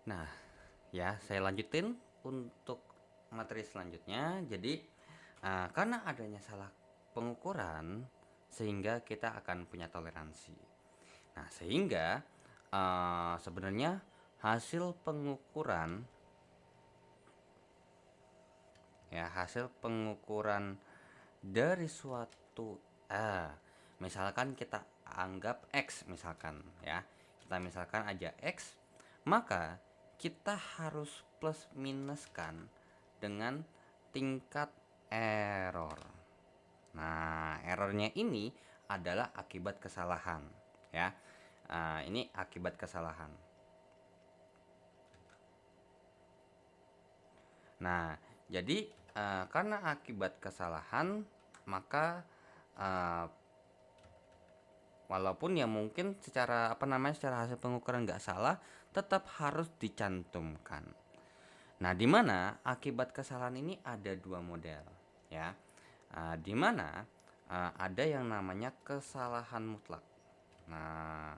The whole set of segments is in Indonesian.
Nah, ya saya lanjutin untuk materi selanjutnya. Jadi, karena adanya salah pengukuran, sehingga kita akan punya toleransi. Nah, sehingga sebenarnya hasil pengukuran, ya hasil pengukuran dari suatu misalkan kita anggap X, misalkan ya, kita misalkan aja X, maka kita harus plus minuskan dengan tingkat error. Nah, errornya ini adalah akibat kesalahan, ya. Ini akibat kesalahan. Nah, jadi karena akibat kesalahan, maka eh, walaupun ya mungkin secara secara hasil pengukuran nggak salah, tetap harus dicantumkan. Nah, di mana akibat kesalahan ini ada dua model, ya. Di mana ada yang namanya kesalahan mutlak. Nah,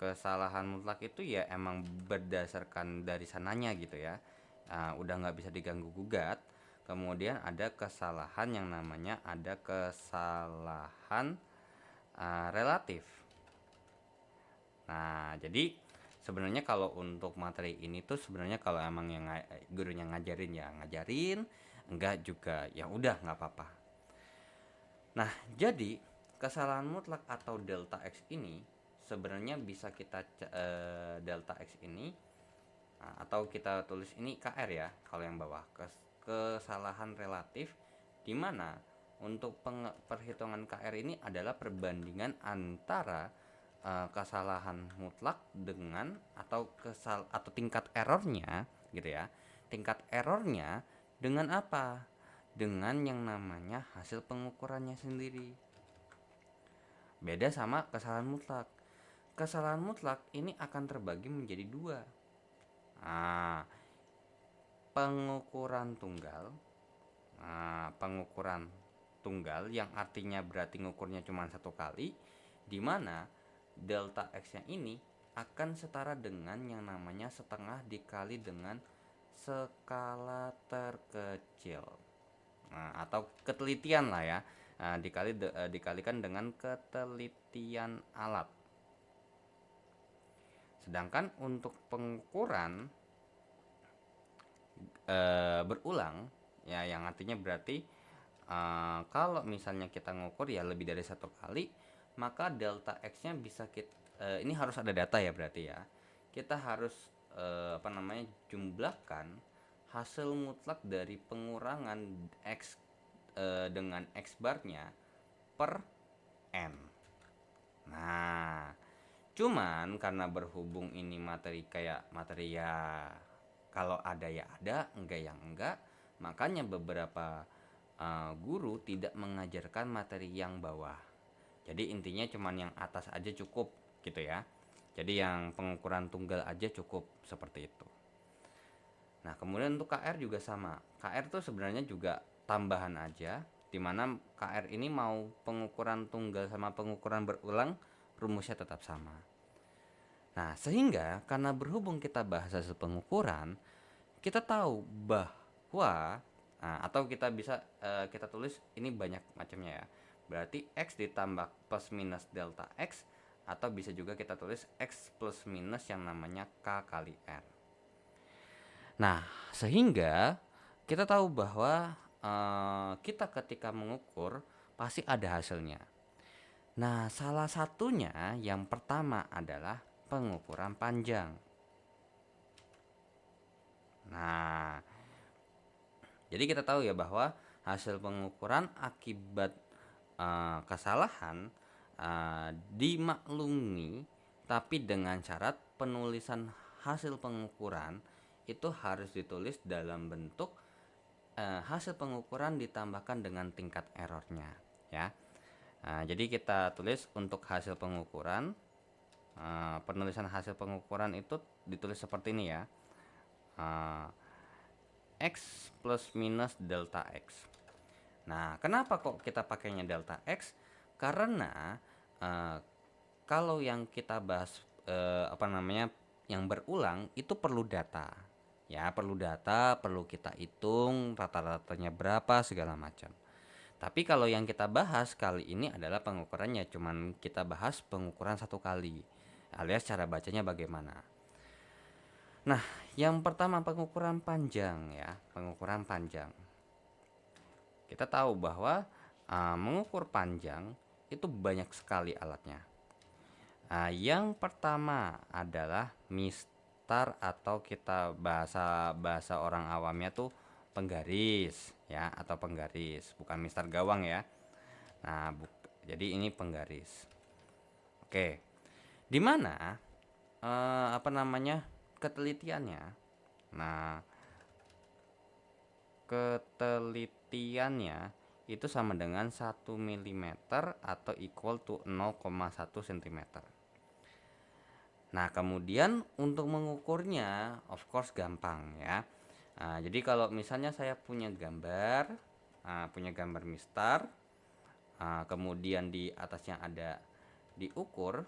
kesalahan mutlak itu ya emang berdasarkan dari sananya gitu ya. Udah nggak bisa diganggu gugat. Kemudian ada kesalahan yang namanya ada kesalahan relatif. Nah, jadi sebenarnya kalau untuk materi ini tuh sebenarnya kalau emang yang gurunya ngajarin ya ngajarin, enggak juga ya udah nggak apa-apa. Nah, jadi kesalahan mutlak atau delta X ini sebenarnya bisa kita delta X ini atau kita tulis ini KR ya kalau yang bawah, kesalahan relatif, di mana untuk perhitungan KR ini adalah perbandingan antara kesalahan mutlak dengan atau tingkat errornya gitu ya. Tingkat errornya dengan apa? Dengan yang namanya hasil pengukurannya sendiri. Beda sama kesalahan mutlak. Kesalahan mutlak ini akan terbagi menjadi dua. Nah, pengukuran tunggal. Pengukuran tunggal yang artinya berarti ngukurnya cuma satu kali, di mana delta X-nya ini akan setara dengan yang namanya setengah dikali dengan skala terkecil. Atau ketelitian lah ya. Dikalikan dengan ketelitian alat. Sedangkan untuk pengukuran berulang, ya yang artinya berarti kalau misalnya kita ngukur ya lebih dari satu kali, maka delta X-nya bisa ini harus ada data ya berarti ya. Kita harus jumlahkan hasil mutlak dari pengurangan X dengan X barnya per N. Nah, cuman karena berhubung ini materi ya kalau ada ya ada, enggak ya enggak, makanya beberapa guru tidak mengajarkan materi yang bawah. Jadi intinya cuman yang atas aja cukup gitu ya. Jadi yang pengukuran tunggal aja cukup seperti itu. Nah, kemudian untuk KR juga sama. KR tuh sebenarnya juga tambahan aja, dimana KR ini mau pengukuran tunggal sama pengukuran berulang, rumusnya tetap sama. Nah, sehingga karena berhubung kita bahas hasil pengukuran, kita tahu bahwa atau kita bisa kita tulis ini banyak macamnya ya. Berarti X ditambah plus minus delta X, atau bisa juga kita tulis X plus minus yang namanya K kali R. Nah, sehingga kita tahu bahwa kita ketika mengukur pasti ada hasilnya. Nah, salah satunya yang pertama adalah pengukuran panjang. Nah, jadi kita tahu ya bahwa hasil pengukuran akibat kesalahan dimaklumi, tapi dengan syarat penulisan hasil pengukuran itu harus ditulis dalam bentuk hasil pengukuran ditambahkan dengan tingkat errornya ya. Jadi kita tulis untuk hasil pengukuran, penulisan hasil pengukuran itu ditulis seperti ini ya. X plus minus delta X. Nah, kenapa kok kita pakainya delta X? Karena kalau yang kita bahas yang berulang itu perlu data. Ya, perlu data, perlu kita hitung rata-ratanya berapa segala macam. Tapi kalau yang kita bahas kali ini adalah pengukurannya, cuman kita bahas pengukuran satu kali, alias cara bacanya bagaimana. Nah, yang pertama pengukuran panjang ya, pengukuran panjang. Kita tahu bahwa mengukur panjang itu banyak sekali alatnya. Yang pertama adalah mistar atau kita bahasa orang awamnya tuh penggaris ya, atau penggaris, bukan mistar gawang ya. Nah, jadi ini penggaris. Oke. Di mana ketelitiannya? Nah, ketelitiannya itu sama dengan 1 mm atau equal to 0,1 cm. Nah, kemudian untuk mengukurnya of course gampang ya. Jadi kalau misalnya saya punya gambar mistar, kemudian di atasnya ada diukur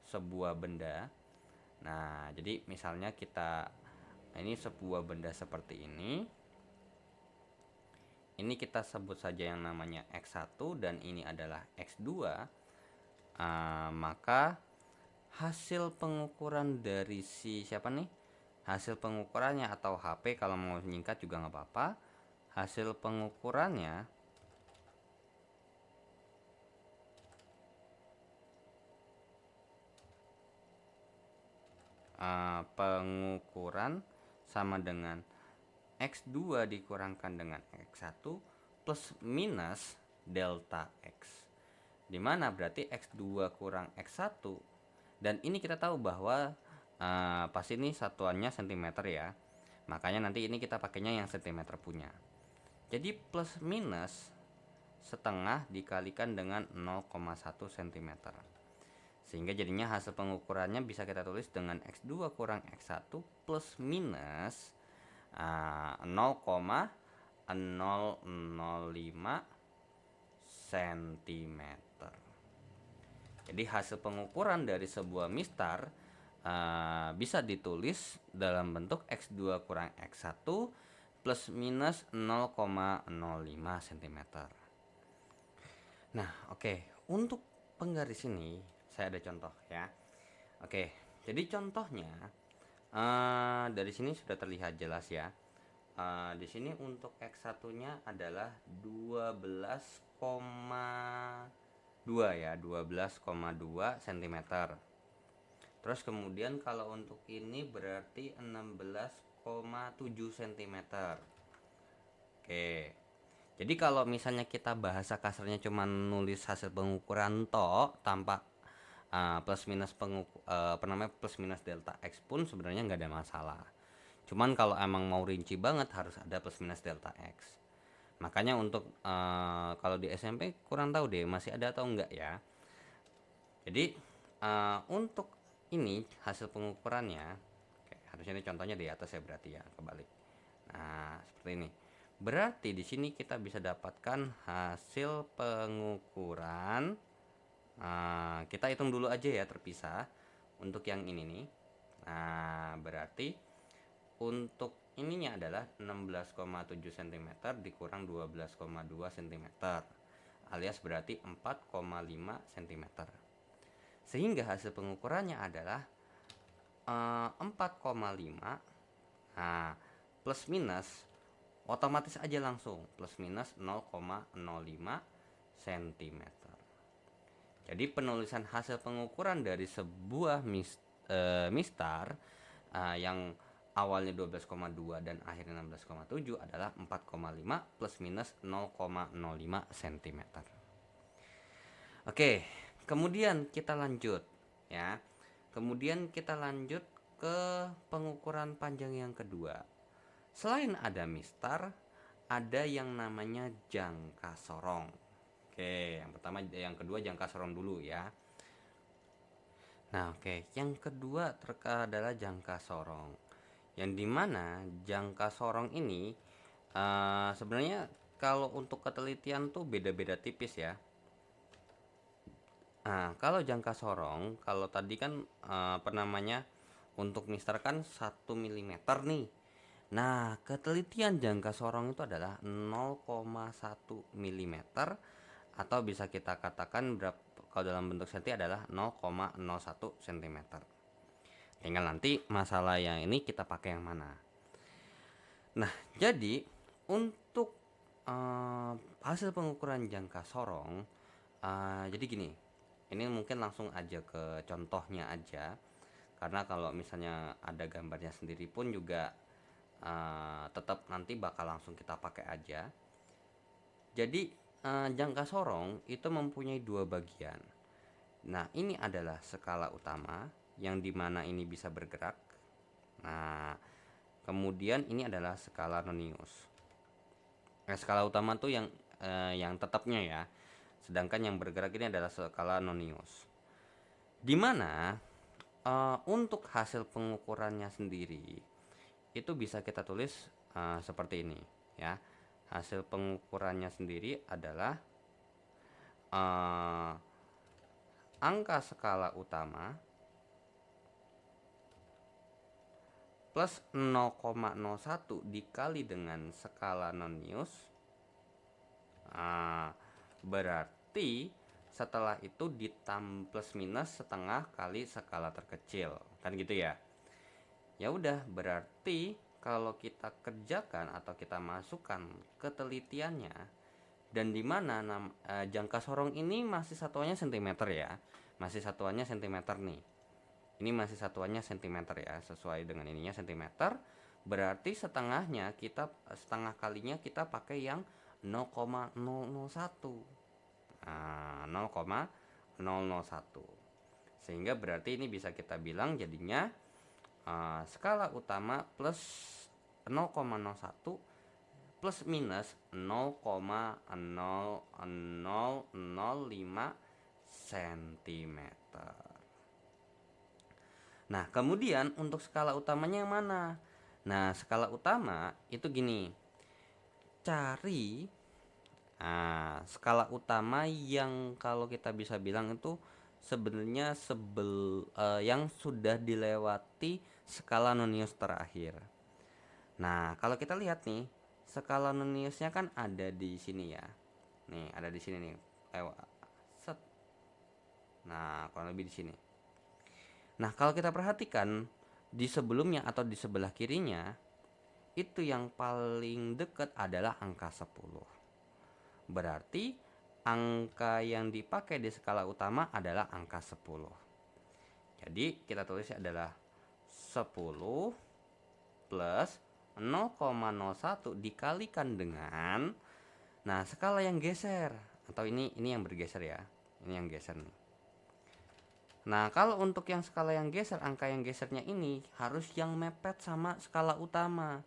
sebuah benda. Nah, jadi misalnya ini sebuah benda seperti ini. Ini kita sebut saja yang namanya X1 dan ini adalah X2. Maka hasil pengukuran dari hasil pengukurannya atau HP kalau mau singkat juga nggak apa-apa. Hasil pengukurannya sama dengan X2 dikurangkan dengan X1 plus minus delta X, dimana berarti X2 kurang X1. Dan ini kita tahu bahwa pasti ini satuannya cm ya, makanya nanti ini kita pakainya yang cm punya. Jadi plus minus setengah dikalikan dengan 0,1 cm, sehingga jadinya hasil pengukurannya bisa kita tulis dengan X2 kurang X1 plus minus 0,005 cm. Jadi hasil pengukuran dari sebuah mistar bisa ditulis dalam bentuk X2 kurang X1 plus minus 0,05 cm. Nah, oke. Untuk penggaris ini saya ada contoh ya. Oke, jadi contohnya dari sini sudah terlihat jelas ya. Di sini untuk X1-nya adalah 12,2 ya, 12,2 cm. Terus kemudian kalau untuk ini berarti 16,7 cm. Oke. Jadi kalau misalnya kita bahasa kasarnya cuma nulis hasil pengukuran tanpa plus minus plus minus delta X pun sebenarnya nggak ada masalah. Cuman kalau emang mau rinci banget harus ada plus minus delta X. Makanya untuk kalau di SMP kurang tahu deh masih ada atau enggak ya. Jadi untuk ini hasil pengukurannya, harusnya ini contohnya di atas ya berarti ya, kebalik. Nah, seperti ini. Berarti di sini kita bisa dapatkan hasil pengukuran. Kita hitung dulu aja ya terpisah untuk yang ini nih. Nah, berarti untuk ininya adalah 16,7 cm dikurang 12,2 cm, alias berarti 4,5 cm. Sehingga hasil pengukurannya adalah 4,5 plus minus otomatis aja langsung plus minus 0,05 cm. Jadi penulisan hasil pengukuran dari sebuah mistar yang awalnya 12,2 dan akhirnya 16,7 adalah 4,5 plus minus 0,05 cm. Oke, kemudian kita lanjut ya. Kemudian kita lanjut ke pengukuran panjang yang kedua. Selain ada mistar, ada yang namanya jangka sorong. Oke, yang kedua jangka sorong dulu ya. Nah, yang kedua adalah jangka sorong. Yang dimana jangka sorong ini sebenarnya kalau untuk ketelitian tuh beda-beda tipis ya. Nah, kalau jangka sorong, kalau tadi kan untuk Mister kan 1 mm nih. Nah, ketelitian jangka sorong itu adalah 0,1 mm, atau bisa kita katakan berapa kalau dalam bentuk senti adalah 0,01 cm. Tinggal nanti masalah yang ini kita pakai yang mana. Nah, jadi untuk hasil pengukuran jangka sorong, jadi gini, ini mungkin langsung aja ke contohnya aja, karena kalau misalnya ada gambarnya sendiri pun juga tetap nanti bakal langsung kita pakai aja. Jadi jangka sorong itu mempunyai dua bagian. Nah, ini adalah skala utama yang dimana ini bisa bergerak. Nah, kemudian ini adalah skala nonius. Skala utama tuh yang tetapnya ya. Sedangkan yang bergerak ini adalah skala nonius. Dimana untuk hasil pengukurannya sendiri itu bisa kita tulis seperti ini ya. Hasil pengukurannya sendiri adalah angka skala utama plus 0,01 dikali dengan skala nonius. Berarti setelah itu plus minus setengah kali skala terkecil, kan gitu ya. Ya udah, berarti kalau kita kerjakan atau kita masukkan ketelitiannya, dan dimana jangka sorong ini masih satuannya cm ya, masih satuannya cm nih. Ini masih satuannya cm ya, sesuai dengan ininya cm. Berarti setengah kalinya kita pakai yang 0,001. Nah, 0,001. Sehingga berarti ini bisa kita bilang jadinya skala utama plus 0,01 plus minus 0,0005 cm. Nah, kemudian untuk skala utamanya yang mana? Nah, skala utama itu gini. Cari skala utama yang kalau kita bisa bilang itu sebenarnya yang sudah dilewati skala nonius terakhir. Nah, kalau kita lihat nih, skala noniusnya kan ada di sini ya. Nih, ada di sini nih. Set. Nah, kurang lebih di sini. Nah, kalau kita perhatikan di sebelumnya atau di sebelah kirinya, itu yang paling dekat adalah angka 10. Berarti angka yang dipakai di skala utama adalah angka 10. Jadi kita tulisnya adalah 10 plus 0,01 dikalikan dengan, nah, skala yang geser, atau ini yang bergeser ya. Ini yang geser nih. Nah, kalau untuk yang skala yang geser, angka yang gesernya ini harus yang mepet sama skala utama.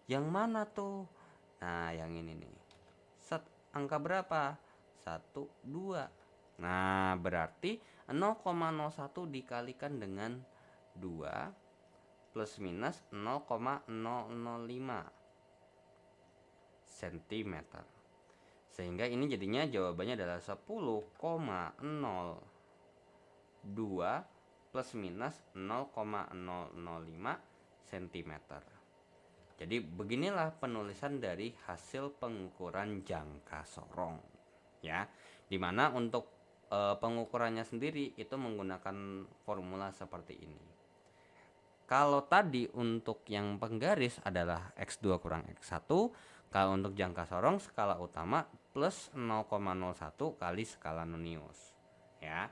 Yang mana tuh? Nah, yang ini nih. Angka berapa? 1, 2. Nah, berarti 0,01 dikalikan dengan 2 plus minus 0,005 cm. Sehingga ini jadinya jawabannya adalah 10,02 plus minus 0,005 cm. Jadi beginilah penulisan dari hasil pengukuran jangka sorong ya. Dimana untuk pengukurannya sendiri itu menggunakan formula seperti ini. Kalau tadi untuk yang penggaris adalah X2 kurang X1, kalau untuk jangka sorong skala utama plus 0,01 kali skala nonius ya.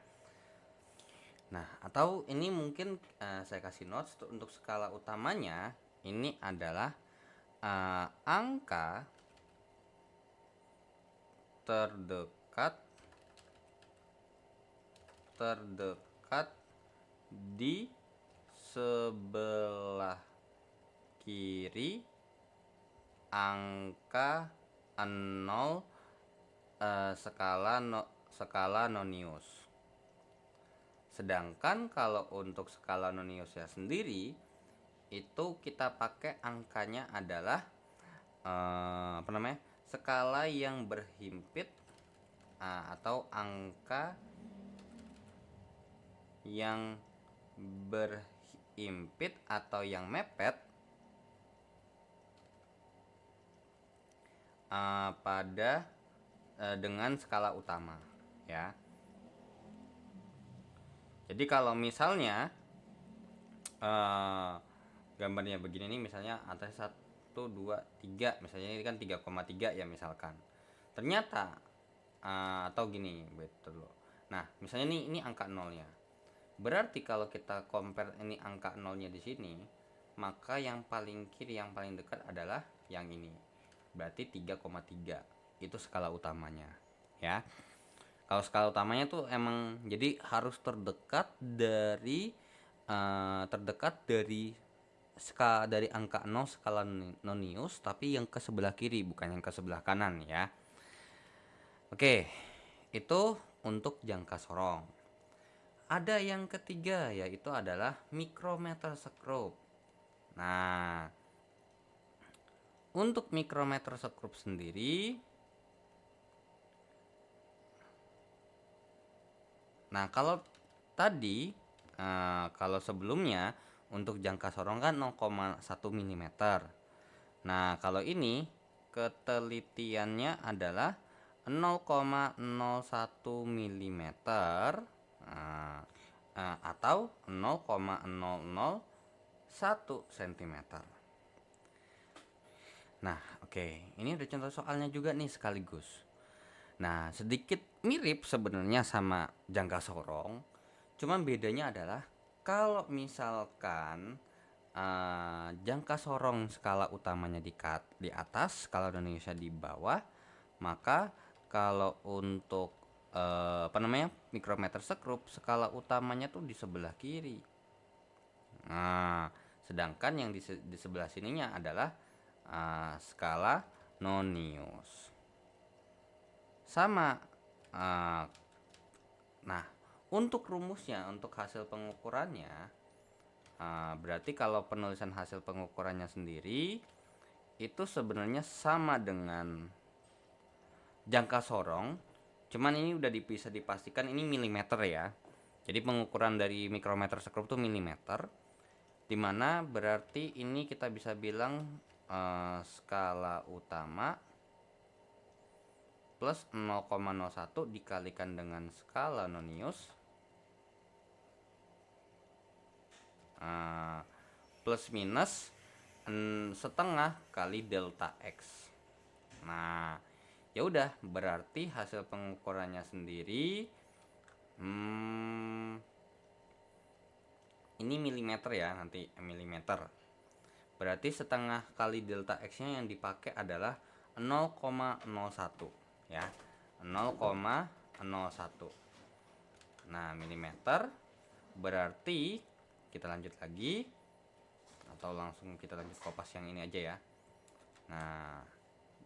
Nah, atau ini mungkin saya kasih notes untuk skala utamanya ini adalah angka terdekat di sebelah kiri angka 0 skala nonius. Sedangkan kalau untuk skala noniusnya sendiri itu kita pakai angkanya adalah skala yang berhimpit atau angka yang berhimpit atau yang mepet pada dengan skala utama, ya. Jadi kalau misalnya gambarnya begini nih, misalnya atas 1 2 3, misalnya ini kan 3,3 ya misalkan. Ternyata atau gini, betul loh. Nah, misalnya ini angka nolnya. Berarti kalau kita compare ini angka nolnya di sini, maka yang paling kiri, yang paling dekat adalah yang ini. Berarti 3,3. Itu skala utamanya, ya. Kalau skala utamanya tuh emang jadi harus terdekat dari dari angka 0 skala nonius, tapi yang ke sebelah kiri bukan yang ke sebelah kanan, ya. Oke, itu untuk jangka sorong. Ada yang ketiga, yaitu adalah micrometer scrope. Nah, untuk micrometer scrope sendiri, nah kalau tadi kalau sebelumnya untuk jangka sorong kan 0,1 mm. Nah, kalau ini ketelitiannya adalah 0,01 mm atau 0,001 cm. Nah, oke. Ini udah contoh soalnya juga nih sekaligus. Nah, sedikit mirip sebenarnya sama jangka sorong. Cuman bedanya adalah kalau misalkan jangka sorong skala utamanya di atas, skala Indonesia di bawah, maka kalau untuk micrometer scrope, skala utamanya tuh di sebelah kiri. Nah, sedangkan yang di sebelah sininya adalah skala nonius. Sama. Nah, untuk rumusnya, untuk hasil pengukurannya, berarti kalau penulisan hasil pengukurannya sendiri itu sebenarnya sama dengan jangka sorong, cuman ini udah bisa dipastikan ini milimeter ya. Jadi pengukuran dari micrometer scrope itu milimeter, dimana berarti ini kita bisa bilang skala utama plus 0,01 dikalikan dengan skala nonius plus minus setengah kali delta X. Nah, ya udah, berarti hasil pengukurannya sendiri ini milimeter ya, nanti milimeter. Berarti setengah kali delta X-nya yang dipakai adalah 0,01 ya. 0,01. Nah, milimeter berarti kita lanjut lagi, atau langsung kita lanjut kopas yang ini aja ya. Nah,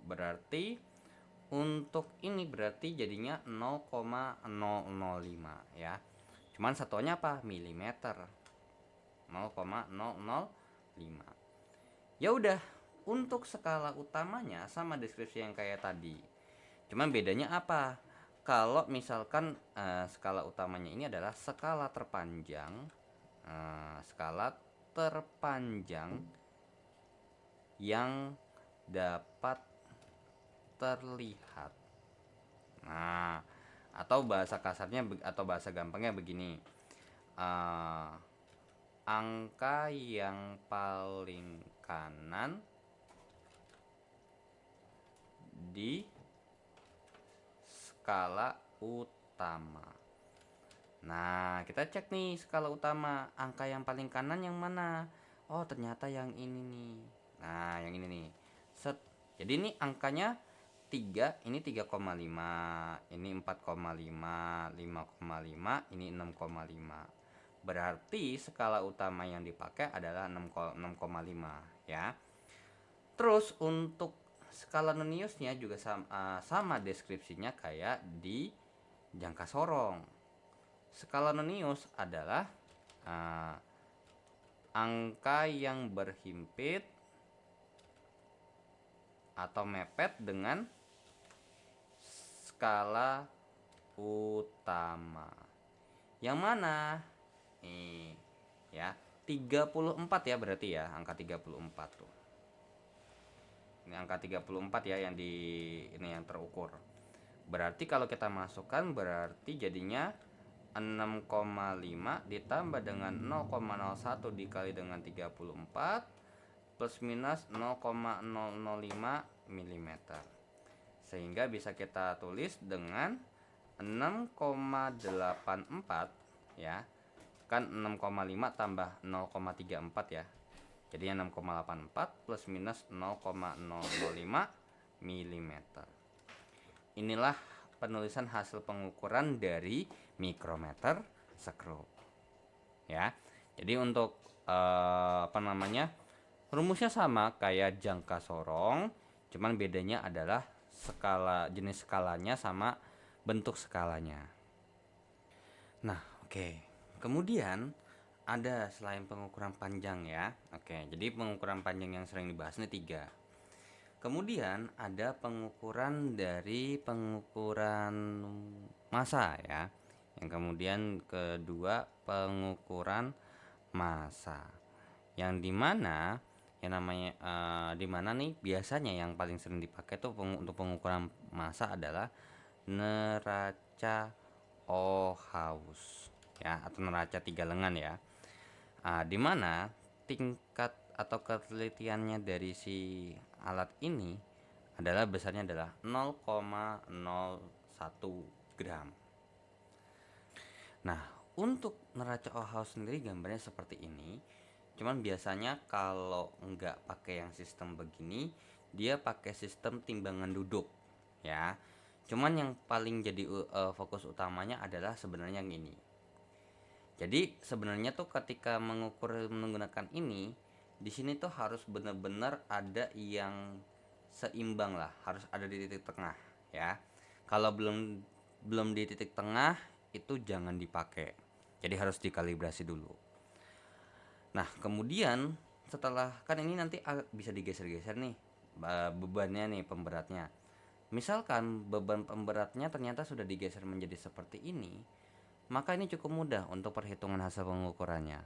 berarti untuk ini berarti jadinya 0,005 ya. Cuman satuannya apa? Milimeter. 0,005. Ya udah, untuk skala utamanya sama deskripsi yang kayak tadi. Cuman bedanya apa? Kalau misalkan skala utamanya ini adalah skala terpanjang, yang dapat terlihat. Nah, atau bahasa kasarnya atau bahasa gampangnya begini, angka yang paling kanan di skala utama. Nah, kita cek nih skala utama, angka yang paling kanan yang mana? Oh, ternyata yang ini nih. Nah, yang ini nih. Set. Jadi ini angkanya 3, ini 3,5, ini 4,5, 5,5, ini 6,5. Berarti skala utama yang dipakai adalah 6,5 ya. Terus untuk skala noniusnya juga sama deskripsinya kayak di jangka sorong. Skala nonius adalah angka yang berhimpit atau mepet dengan skala utama. Yang mana? Nih, ya. 34 ya, berarti ya, angka 34 tuh. Ini angka 34 ya yang ini yang terukur. Berarti kalau kita masukkan berarti jadinya 6,5 ditambah dengan 0,01 dikali dengan 34 plus minus 0,005 mm. Sehingga bisa kita tulis dengan 6,84 ya. Kan 6,5 tambah 0,34 ya. Jadinya 6,84 plus minus 0,005 mm. Inilah penulisan hasil pengukuran dari mikrometer skru. Ya. Jadi untuk rumusnya sama kayak jangka sorong, cuman bedanya adalah jenis skalanya sama bentuk skalanya. Nah, oke. Kemudian ada selain pengukuran panjang ya. Oke, jadi pengukuran panjang yang sering dibahas ini 3. Kemudian ada pengukuran massa ya. Yang kemudian kedua pengukuran massa. Yang dimana nih biasanya yang paling sering dipakai tuh untuk pengukuran massa adalah neraca Ohaus ya, atau neraca 3 lengan ya. Dimana tingkat atau ketelitiannya dari si alat ini adalah besarnya adalah 0,01 gram. Nah, untuk neraca Ohaus sendiri gambarnya seperti ini. Cuman biasanya kalau nggak pakai yang sistem begini, dia pakai sistem timbangan duduk ya. Cuman yang paling jadi fokus utamanya adalah sebenarnya yang ini. Jadi sebenarnya tuh ketika mengukur menggunakan ini, di sini tuh harus benar-benar ada yang seimbang lah, harus ada di titik tengah ya. Kalau belum di titik tengah itu jangan dipakai. Jadi harus dikalibrasi dulu. Nah, kemudian setelah kan ini nanti bisa digeser-geser nih bebannya nih, pemberatnya. Misalkan beban pemberatnya ternyata sudah digeser menjadi seperti ini, maka ini cukup mudah untuk perhitungan hasil pengukurannya.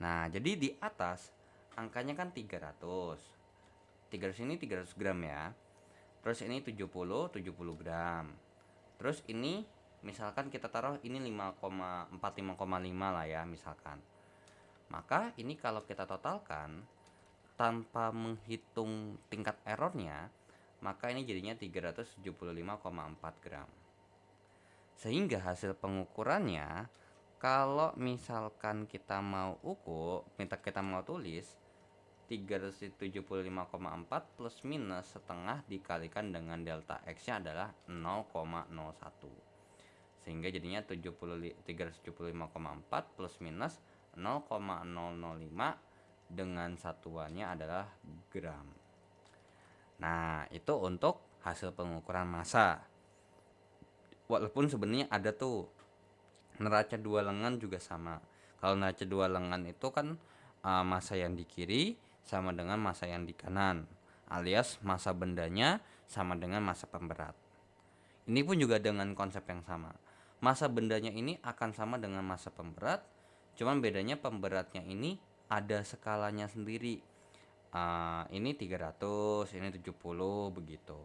Nah, jadi di atas angkanya kan 300. 300 ini 300 gram ya. Terus ini 70 gram. Terus ini misalkan kita taruh ini 5,4 5,5 lah ya misalkan. Maka ini kalau kita totalkan tanpa menghitung tingkat errornya, maka ini jadinya 375,4 gram. Sehingga hasil pengukurannya kalau misalkan kita mau kita mau tulis 375,4 plus minus setengah dikalikan dengan delta X nya adalah 0,01. Sehingga jadinya 375,4 plus minus 0,005 dengan satuannya adalah gram. Nah, itu untuk hasil pengukuran massa. Walaupun sebenarnya ada tuh neraca 2 lengan juga sama. Kalau neraca 2 lengan itu kan massa yang di kiri sama dengan massa yang di kanan, alias massa bendanya sama dengan massa pemberat. Ini pun juga dengan konsep yang sama. Massa bendanya ini akan sama dengan massa pemberat, cuman bedanya pemberatnya ini ada skalanya sendiri. Ini 300, ini 70 begitu.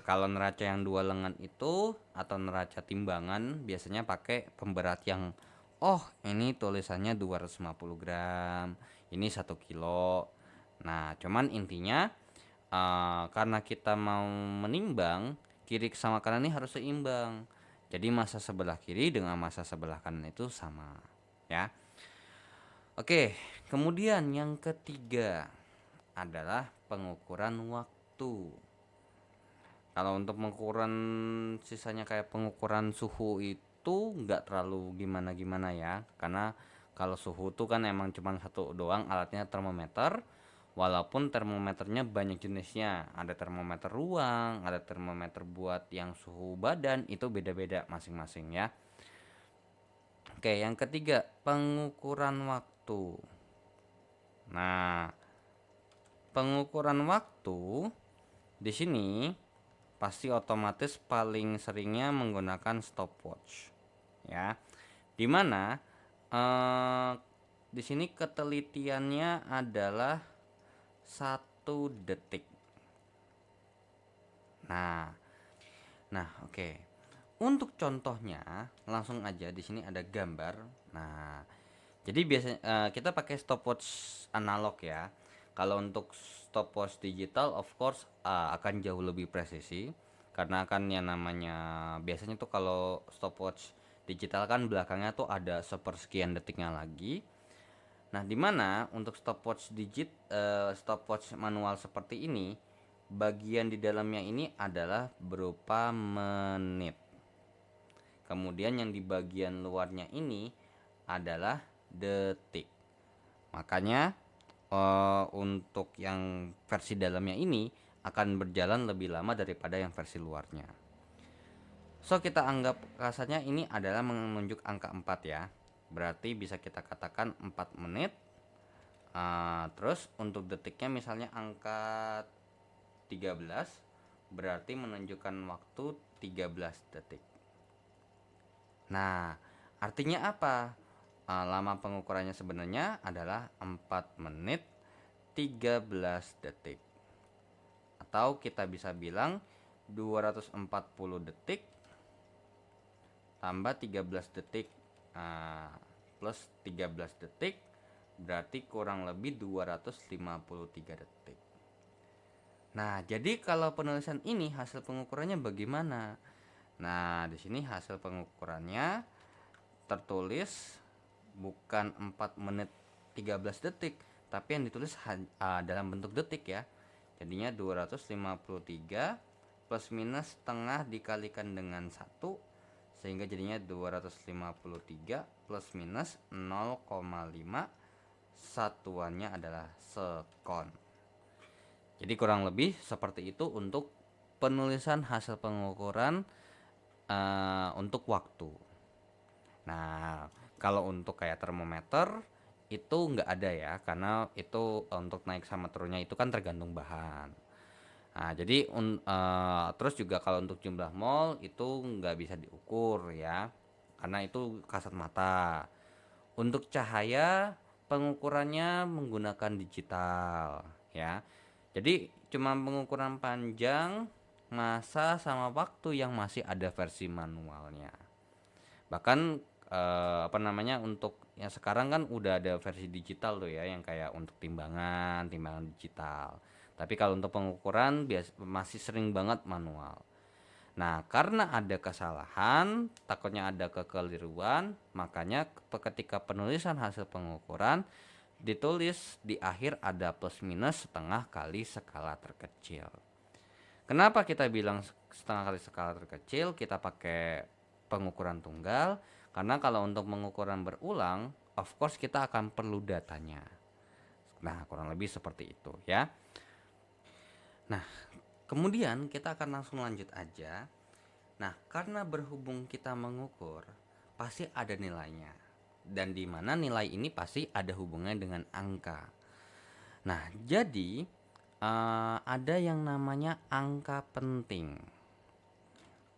Kalau neraca yang 2 lengan itu atau neraca timbangan biasanya pakai pemberat yang ini tulisannya 250 gram, ini 1 kilo. Nah, cuman intinya karena kita mau menimbang, kiri sama kanan ini harus seimbang. Jadi massa sebelah kiri dengan massa sebelah kanan itu sama ya. Oke, kemudian yang ketiga adalah pengukuran waktu. Kalau untuk pengukuran sisanya kayak pengukuran suhu itu nggak terlalu gimana-gimana ya. Karena kalau suhu tuh kan emang cuma satu doang alatnya, termometer. Walaupun termometernya banyak jenisnya. Ada termometer ruang, ada termometer buat yang suhu badan, itu beda-beda masing-masing ya. Oke, yang ketiga, pengukuran waktu. Nah, pengukuran waktu di sini pasti otomatis paling seringnya menggunakan stopwatch ya, dimana di sini ketelitiannya adalah 1 detik. Nah, oke. Untuk contohnya langsung aja di sini ada gambar. Nah, jadi biasanya kita pakai stopwatch analog ya. Kalau untuk stopwatch digital of course akan jauh lebih presisi, karena kan yang namanya biasanya tuh kalau stopwatch digital kan belakangnya tuh ada sepersekian detiknya lagi. Nah, dimana untuk stopwatch manual seperti ini, bagian di dalamnya ini adalah berupa menit. Kemudian yang di bagian luarnya ini adalah detik. Makanya untuk yang versi dalamnya ini akan berjalan lebih lama daripada yang versi luarnya. So, kita anggap rasanya ini adalah menunjuk angka 4 ya. Berarti bisa kita katakan 4 menit. Terus untuk detiknya misalnya angka 13, berarti menunjukkan waktu 13 detik. Nah, artinya apa? Lama pengukurannya sebenarnya adalah 4 menit 13 detik. Atau kita bisa bilang 240 detik tambah 13 detik plus 13 detik berarti kurang lebih 253 detik. Nah, jadi kalau penulisan ini hasil pengukurannya bagaimana? Nah, di sini hasil pengukurannya tertulis bukan 4 menit 13 detik, tapi yang ditulis dalam bentuk detik ya. Jadinya 253 plus minus setengah dikalikan dengan 1, sehingga jadinya 253 plus minus 0,5, satuannya adalah sekon. Jadi kurang lebih seperti itu untuk penulisan hasil pengukuran untuk waktu. Nah, kalau untuk kayak termometer itu nggak ada ya, karena itu untuk naik sama turunnya itu kan tergantung bahan. Nah, jadi terus juga kalau untuk jumlah mol itu nggak bisa diukur ya, karena itu kasat mata. Untuk cahaya pengukurannya menggunakan digital ya. Jadi cuma pengukuran panjang, masa sama waktu yang masih ada versi manualnya. Bahkan untuk yang sekarang kan udah ada versi digital tuh ya, yang kayak untuk timbangan digital. Tapi kalau untuk pengukuran masih sering banget manual. Nah, karena ada kesalahan, takutnya ada kekeliruan, makanya ketika penulisan hasil pengukuran ditulis di akhir ada plus minus setengah kali skala terkecil. Kenapa kita bilang setengah kali skala terkecil? Kita pakai pengukuran tunggal, karena kalau untuk pengukuran berulang, of course kita akan perlu datanya. Nah, kurang lebih seperti itu ya. Nah, kemudian kita akan langsung lanjut aja. Nah, karena berhubung kita mengukur, pasti ada nilainya. Dan di mana nilai ini pasti ada hubungannya dengan angka. Nah, jadi ada yang namanya angka penting.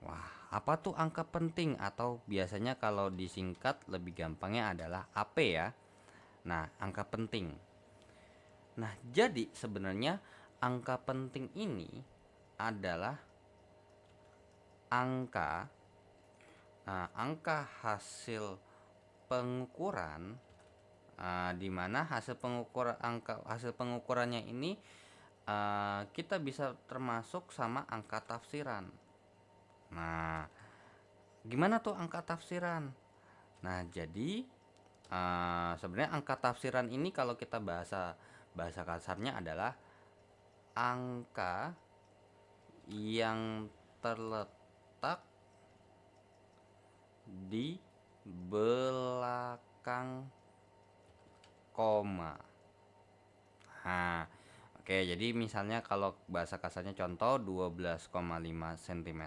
Wah, apa tuh angka penting? Atau biasanya kalau disingkat lebih gampangnya adalah AP ya. Nah, angka penting. Nah, jadi sebenarnya angka penting ini adalah angka hasil pengukuran, di mana hasil pengukurannya ini kita bisa termasuk sama angka tafsiran. Nah, gimana tuh angka tafsiran? Nah, jadi sebenarnya angka tafsiran ini kalau kita bahasa kasarnya adalah angka yang terletak di belakang koma. Nah, oke, jadi misalnya kalau bahasa kasarnya contoh 12,5 cm,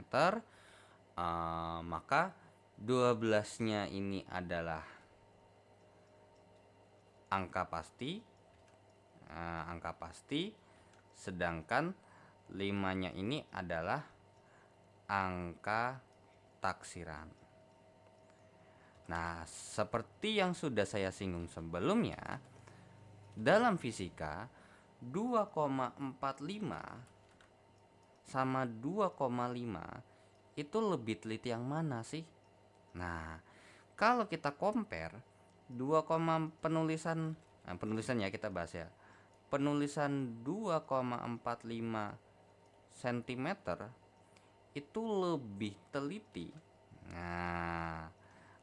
maka 12-nya ini adalah angka pasti, sedangkan 5-nya ini adalah angka taksiran. Nah, seperti yang sudah saya singgung sebelumnya, dalam fisika 2,45 sama 2,5 itu lebih teliti yang mana sih? Nah, kalau kita compare 2, penulisan, nah penulisannya kita bahas ya. Penulisan 2,45 cm itu lebih teliti. Nah,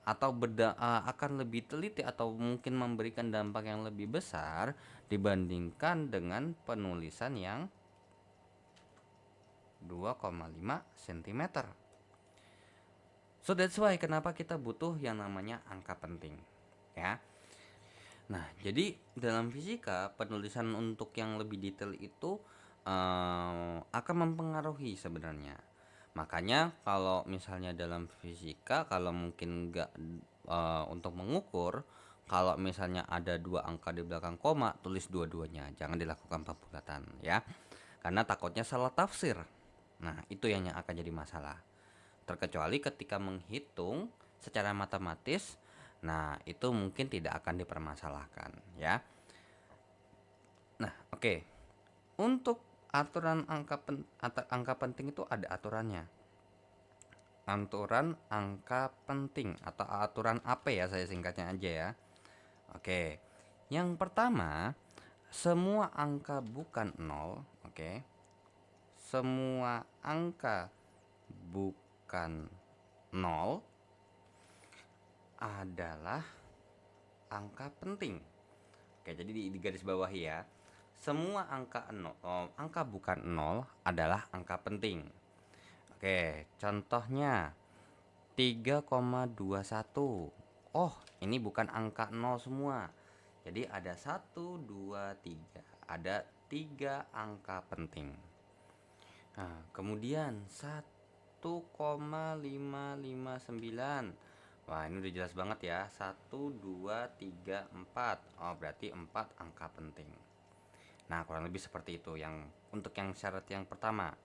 atau akan lebih teliti atau mungkin memberikan dampak yang lebih besar dibandingkan dengan penulisan yang 2,5 cm. So that's why kenapa kita butuh yang namanya angka penting, ya. Nah, jadi dalam fisika penulisan untuk yang lebih detail itu akan mempengaruhi sebenarnya. Makanya kalau misalnya dalam fisika, kalau mungkin nggak untuk mengukur, kalau misalnya ada dua angka di belakang koma, tulis dua-duanya, jangan dilakukan pembulatan ya, karena takutnya salah tafsir. Nah, itu yang akan jadi masalah. Terkecuali ketika menghitung secara matematis, nah itu mungkin tidak akan dipermasalahkan ya. Nah, oke. Untuk aturan angka penting itu ada aturannya. Aturan angka penting atau aturan AP ya, saya singkatnya aja ya. Oke. Yang pertama, semua angka bukan 0, oke. Semua angka bukan 0 adalah angka penting. Oke, jadi di garis bawahi ya. Semua angka bukan 0 adalah angka penting. Oke, contohnya 3,21. Oh, ini bukan angka 0 semua. Jadi ada 1, 2, 3. Ada 3 angka penting. Nah, kemudian 1,559. Wah, ini udah jelas banget ya. 1, 2, 3, 4. Oh, berarti 4 angka penting. Nah, kurang lebih seperti itu yang untuk yang syarat yang pertama.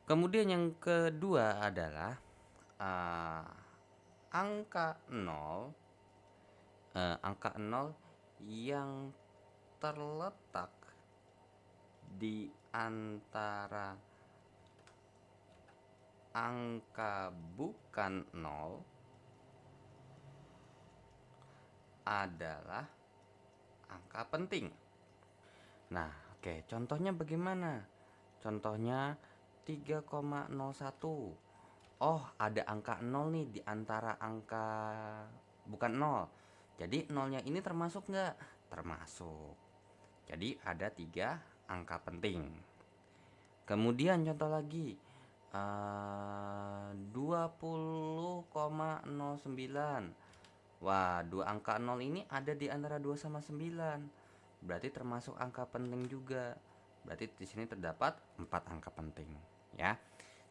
Kemudian yang kedua adalah angka 0 yang terletak di antara angka bukan 0 adalah angka penting. Nah, oke, contohnya bagaimana? Contohnya 3,01. Oh, ada angka 0 nih di antara angka bukan 0. Jadi 0-nya ini termasuk nggak? Termasuk. Jadi ada 3 angka penting. Kemudian contoh lagi, 20,09. Wah, 2 angka 0 ini ada di antara 2 sama 9. Berarti termasuk angka penting juga. Berarti di sini terdapat 4 angka penting, ya.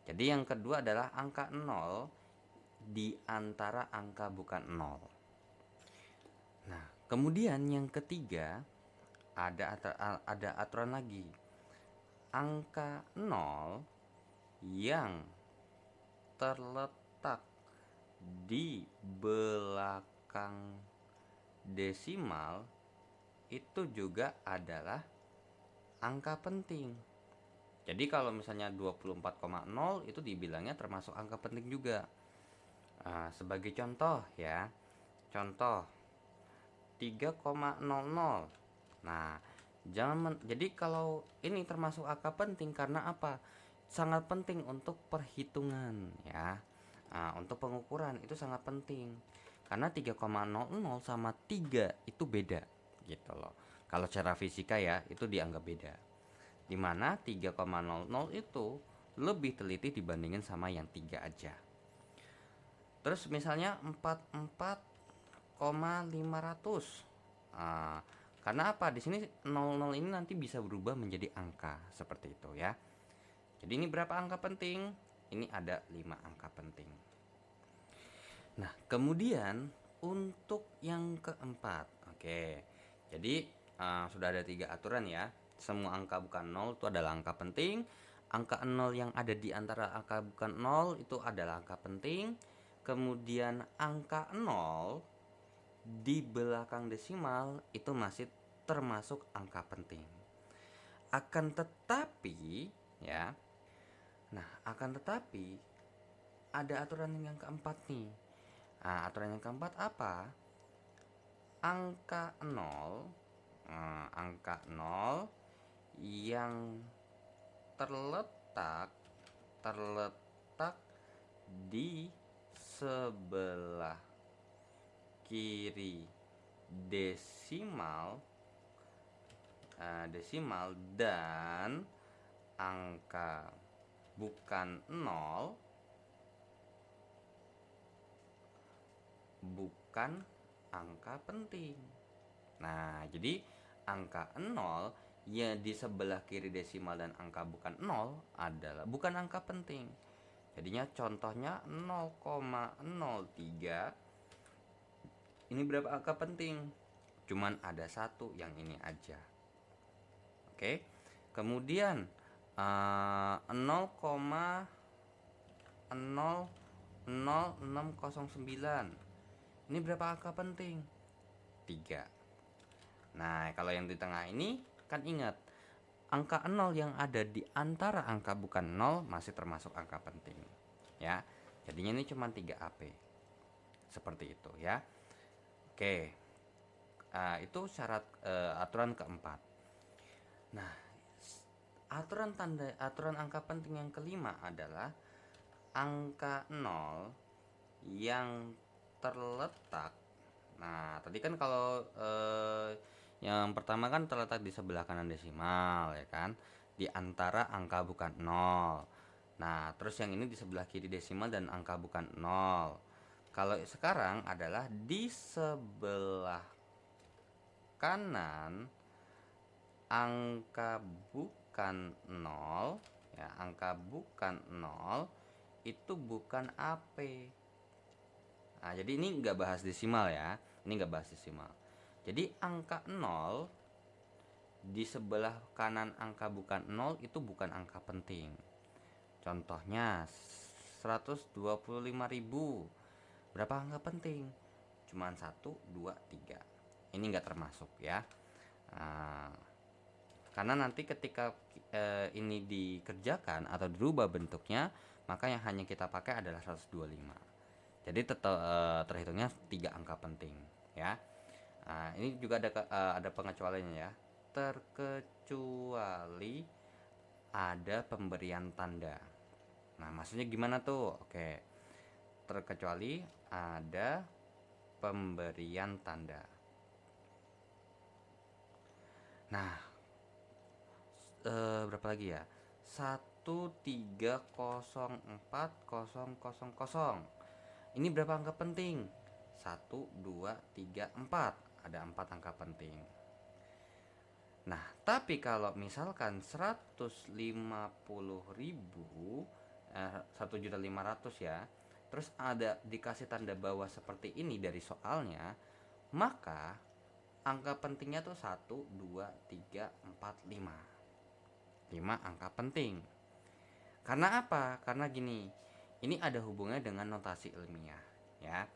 Jadi yang kedua adalah angka 0 di antara angka bukan 0. Nah, kemudian yang ketiga ada aturan lagi. Angka 0 yang terletak di belakang desimal itu juga adalah angka penting. Jadi kalau misalnya 24,0 itu dibilangnya termasuk angka penting juga. Sebagai contoh ya, contoh 3,00. Nah, jadi kalau ini termasuk angka penting karena apa? Sangat penting untuk perhitungan ya. Untuk pengukuran itu sangat penting. Karena 3,00 sama 3 itu beda gitu loh. Kalau secara fisika ya, itu dianggap beda. Dimana 3,00 itu lebih teliti dibandingin sama yang 3 aja. Terus misalnya 44,500. Karena apa? Di sini 00 ini nanti bisa berubah menjadi angka seperti itu ya. Jadi ini berapa angka penting? Ini ada 5 angka penting. Nah, kemudian untuk yang keempat, oke. Jadi sudah ada 3 aturan ya. Semua angka bukan 0 itu adalah angka penting. Angka 0 yang ada di antara angka bukan 0 itu adalah angka penting. kemudian angka 0 di belakang desimal itu masih termasuk angka penting. Akan tetapi ya, akan tetapi ada aturan yang keempat nih. Nah, aturan yang keempat apa? Angka 0 yang terletak di sebelah kiri desimal dan angka bukan 0 bukan angka penting. Nah, jadi angka 0 ya di sebelah kiri desimal dan angka bukan 0 adalah bukan angka penting. Jadinya contohnya 0,03. Ini berapa angka penting? Cuman ada satu, yang ini aja. Oke. Kemudian 0,00609. Ini berapa angka penting? 3. Nah, kalau yang di tengah ini kan ingat, angka 0 yang ada di antara angka bukan 0 masih termasuk angka penting. Ya. Jadinya ini cuma 3 AP. Seperti itu ya. Oke. Itu syarat aturan keempat. Nah, aturan angka penting yang kelima adalah angka 0 yang terletak. Nah, tadi kan kalau yang pertama kan terletak di sebelah kanan desimal ya kan, di antara angka bukan 0. Nah, terus yang ini di sebelah kiri desimal dan angka bukan 0. Kalau sekarang adalah di sebelah kanan angka bukan 0 ya, angka bukan 0 itu bukan AP. Nah, jadi ini nggak bahas desimal ya. Ini nggak bahas desimal. Jadi angka 0 di sebelah kanan angka bukan 0 itu bukan angka penting. Contohnya 125.000. Berapa angka penting? Cuman 1, 2, 3. Ini nggak termasuk ya. Karena nanti ketika ini dikerjakan atau dirubah bentuknya, maka yang hanya kita pakai adalah 125. Jadi terhitungnya 3 angka penting ya. Ini juga ada pengecualiannya ya. Terkecuali ada pemberian tanda. Nah, maksudnya gimana tuh? Oke. Terkecuali ada pemberian tanda. Nah, berapa lagi ya? 1304000. Ini berapa angka penting? 1, 2, 3, 4. Ada 4 angka penting. Nah, tapi kalau misalkan 150.000, 1.500.000 ya, terus ada dikasih tanda bawah seperti ini dari soalnya, maka angka pentingnya tuh 1, 2, 3, 4, 5. 5 angka penting. Karena apa? Karena gini, ini ada hubungannya dengan notasi ilmiah ya.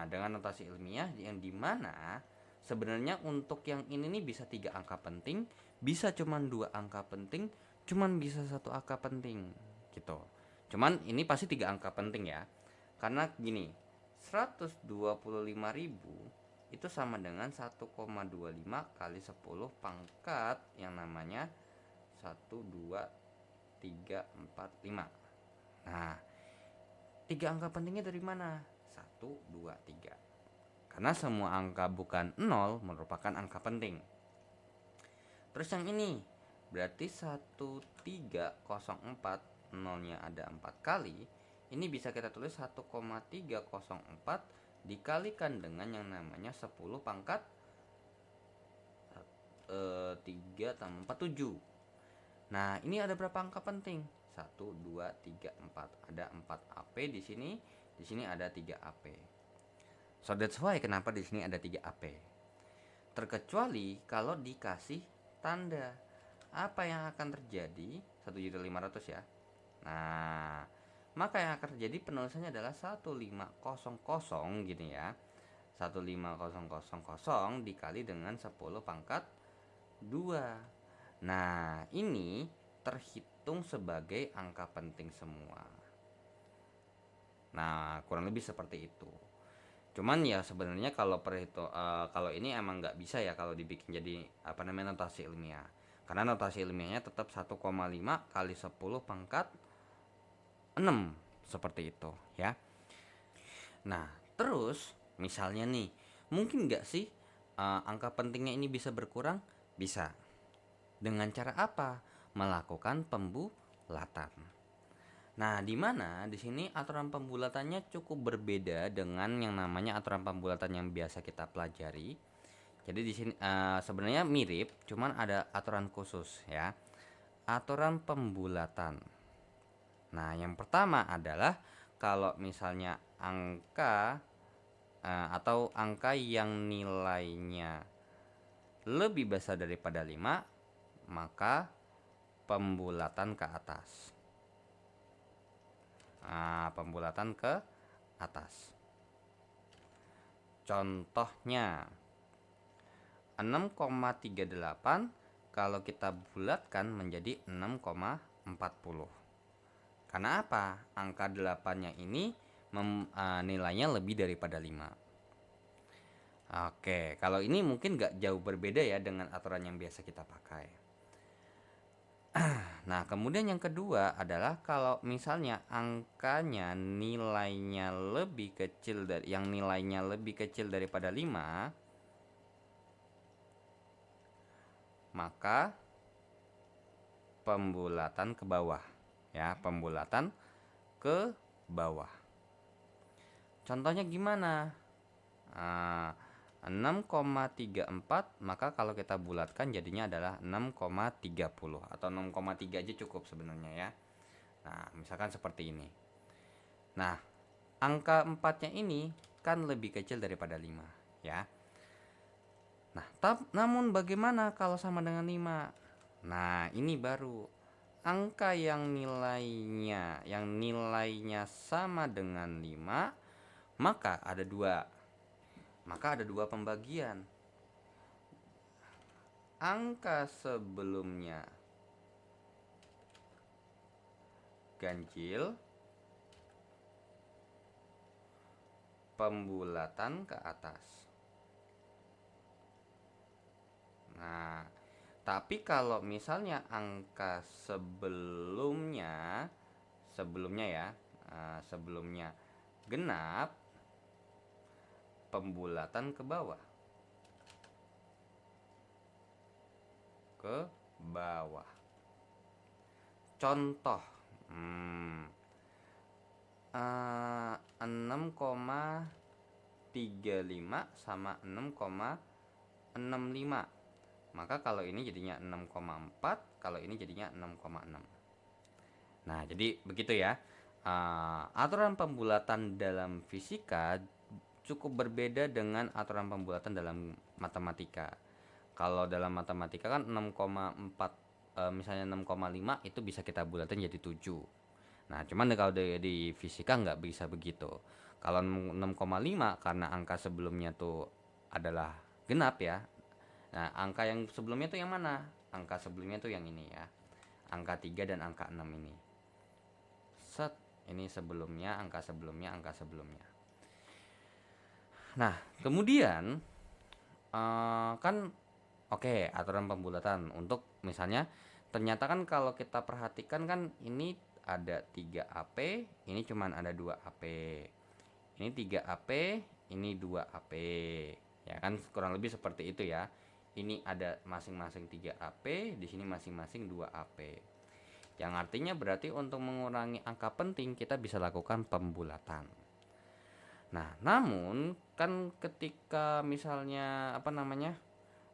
Dengan notasi ilmiah yang dimana sebenarnya untuk yang ini nih bisa 3 angka penting, bisa cuman 2 angka penting, cuman bisa 1 angka penting gitu. Cuman ini pasti 3 angka penting ya. Karena gini, 125.000 itu sama dengan 1,25 kali 10 pangkat yang namanya 1, 2, 3, 4, 5. Nah, 3 angka pentingnya dari mana? 1, 2, 3. Karena semua angka bukan 0 merupakan angka penting. Terus yang ini berarti 1304, 0-nya ada 4 kali. Ini bisa kita tulis 1,304 dikalikan dengan yang namanya 10 pangkat 3 tambah 4, 7. Nah, ini ada berapa angka penting? 1, 2, 3, 4. Ada 4 AP di sini. Di sini ada 3 AP. So that's why kenapa di sini ada 3 AP. Terkecuali kalau dikasih tanda. Apa yang akan terjadi? 1.500.000 ya. Nah, maka yang akan terjadi penulisannya adalah 1500 gini ya. 15000 dikali dengan 10 pangkat 2. Nah, ini terhitung sebagai angka penting semua. Nah, kurang lebih seperti itu. Cuman ya sebenarnya kalau kalau ini emang nggak bisa ya kalau dibikin jadi notasi ilmiah. Karena notasi ilmiahnya tetap 1,5 kali 10 pangkat 6 seperti itu ya. Nah, terus misalnya nih, mungkin nggak sih angka pentingnya ini bisa berkurang? Bisa. Dengan cara apa? Melakukan pembulatan. Nah, di mana di sini aturan pembulatannya cukup berbeda dengan yang namanya aturan pembulatan yang biasa kita pelajari. Jadi di sini sebenarnya mirip, cuman ada aturan khusus ya. Aturan pembulatan. Nah, yang pertama adalah kalau misalnya angka atau angka yang nilainya lebih besar daripada 5, maka pembulatan ke atas. Pembulatan ke atas. Contohnya 6,38 kalau kita bulatkan menjadi 6,40. Karena apa? Angka 8-nya ini nilainya lebih daripada 5. Oke, kalau ini mungkin gak jauh berbeda ya dengan aturan yang biasa kita pakai. Nah, kemudian yang kedua adalah kalau misalnya angkanya nilainya lebih kecil daripada 5, maka pembulatan ke bawah ya, pembulatan ke bawah. Contohnya gimana? 6,34 maka kalau kita bulatkan jadinya adalah 6,30 atau 6,3 aja cukup sebenarnya ya. Nah, misalkan seperti ini. Nah, angka 4-nya ini kan lebih kecil daripada 5 ya. Nah, namun bagaimana kalau sama dengan 5? Nah, ini baru angka yang nilainya sama dengan 5, maka ada dua pembagian. Angka sebelumnya ganjil, pembulatan ke atas. Nah, tapi kalau misalnya angka sebelumnya genap, pembulatan ke bawah. Contoh 6,35 sama 6,65. Maka kalau ini jadinya 6,4, kalau ini jadinya 6,6. Nah, jadi begitu ya. Aturan pembulatan dalam fisika cukup berbeda dengan aturan pembulatan dalam matematika. Kalau dalam matematika kan 6,4 misalnya 6,5 itu bisa kita bulatin jadi 7. Nah, cuman kalau di fisika nggak bisa begitu. Kalau 6,5 karena angka sebelumnya tuh adalah genap ya. Nah, angka yang sebelumnya tuh yang mana? Angka sebelumnya tuh yang ini ya. Angka 3 dan angka 6 ini. Set, ini sebelumnya, angka sebelumnya. Nah, kemudian kan oke, aturan pembulatan untuk misalnya ternyata kan kalau kita perhatikan kan ini ada 3 AP, ini cuman ada 2 AP. Ini 3 AP, ini 2 AP. Ya kan kurang lebih seperti itu ya. Ini ada masing-masing 3 AP, di sini masing-masing 2 AP. Yang artinya berarti untuk mengurangi angka penting kita bisa lakukan pembulatan. Nah, namun kan ketika misalnya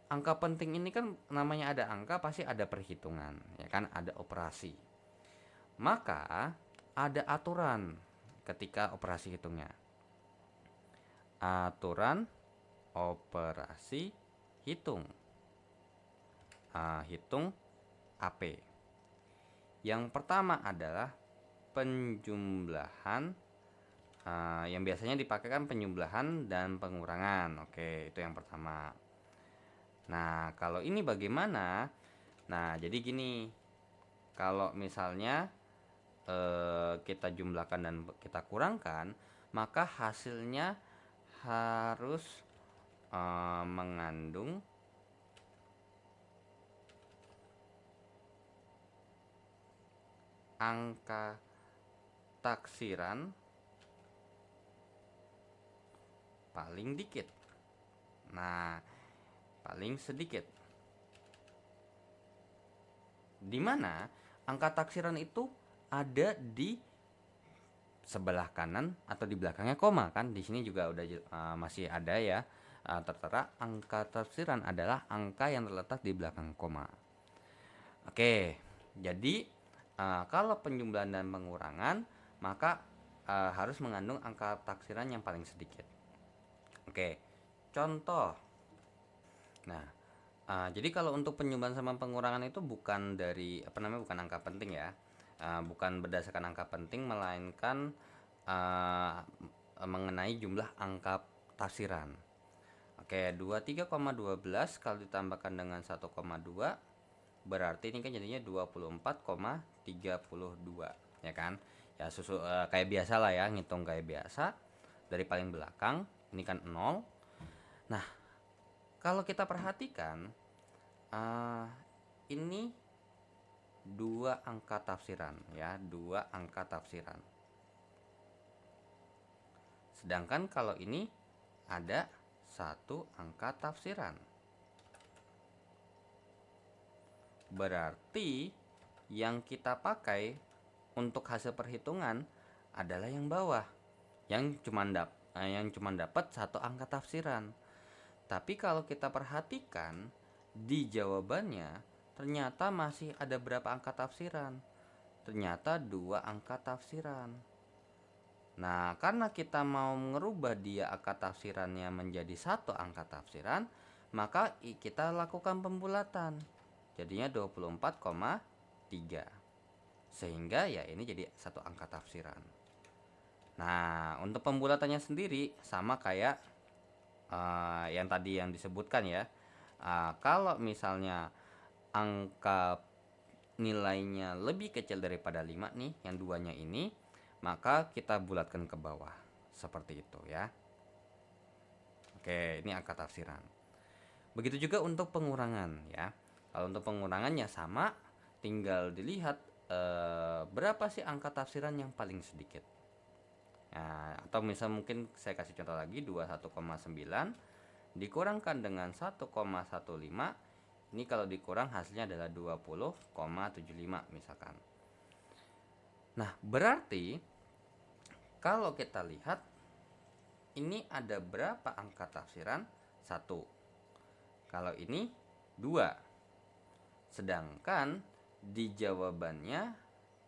angka penting ini kan namanya ada angka pasti ada perhitungan, ya kan, ada operasi. Maka ada aturan ketika operasi hitungnya. Aturan operasi hitung. Hitung AP. Yang pertama adalah penjumlahan. Yang biasanya dipakai kan penjumlahan dan pengurangan. Oke, itu yang pertama. Nah, kalau ini bagaimana? Nah, jadi gini, kalau misalnya kita jumlahkan dan kita kurangkan, maka hasilnya harus mengandung angka taksiran paling dikit. Nah, paling sedikit. Di mana angka taksiran itu ada di sebelah kanan atau di belakangnya koma kan? Di sini juga udah masih ada ya. Tertera angka taksiran adalah angka yang terletak di belakang koma. Oke, jadi kalau penjumlahan dan pengurangan maka harus mengandung angka taksiran yang paling sedikit. Oke, contoh. Nah, jadi kalau untuk penjumlahan sama pengurangan itu bukan dari bukan angka penting ya, bukan berdasarkan angka penting, melainkan mengenai jumlah angka taksiran. Oke, 23,12 kalau ditambahkan dengan 1,2 berarti ini kan jadinya 24,32 ya kan? Ya kayak biasa lah ya, ngitung kayak biasa dari paling belakang. Ini kan 0. Nah, kalau kita perhatikan ini 2 angka tafsiran ya, 2 angka tafsiran. Sedangkan kalau ini ada 1 angka tafsiran. Berarti yang kita pakai untuk hasil perhitungan adalah yang bawah, yang cuma dapat 1 angka tafsiran. Tapi kalau kita perhatikan di jawabannya ternyata masih ada berapa angka tafsiran? Ternyata 2 angka tafsiran. Nah, karena kita mau merubah dia angka tafsirannya menjadi 1 angka tafsiran, maka kita lakukan pembulatan. Jadinya 24,3. Sehingga ya ini jadi 1 angka tafsiran. Nah, untuk pembulatannya sendiri sama kayak yang tadi yang disebutkan ya. Kalau misalnya angka nilainya lebih kecil daripada 5 nih, yang duanya ini, maka kita bulatkan ke bawah seperti itu ya. Oke, ini angka tafsiran. Begitu juga untuk pengurangan ya. Kalau untuk pengurangannya sama, tinggal dilihat berapa sih angka tafsiran yang paling sedikit. Nah, atau misal mungkin saya kasih contoh lagi, 21,9 dikurangkan dengan 1,15. Ini kalau dikurang hasilnya adalah 20,75 misalkan. Nah, berarti kalau kita lihat ini ada berapa angka tafsiran? 1. Kalau ini 2. Sedangkan di jawabannya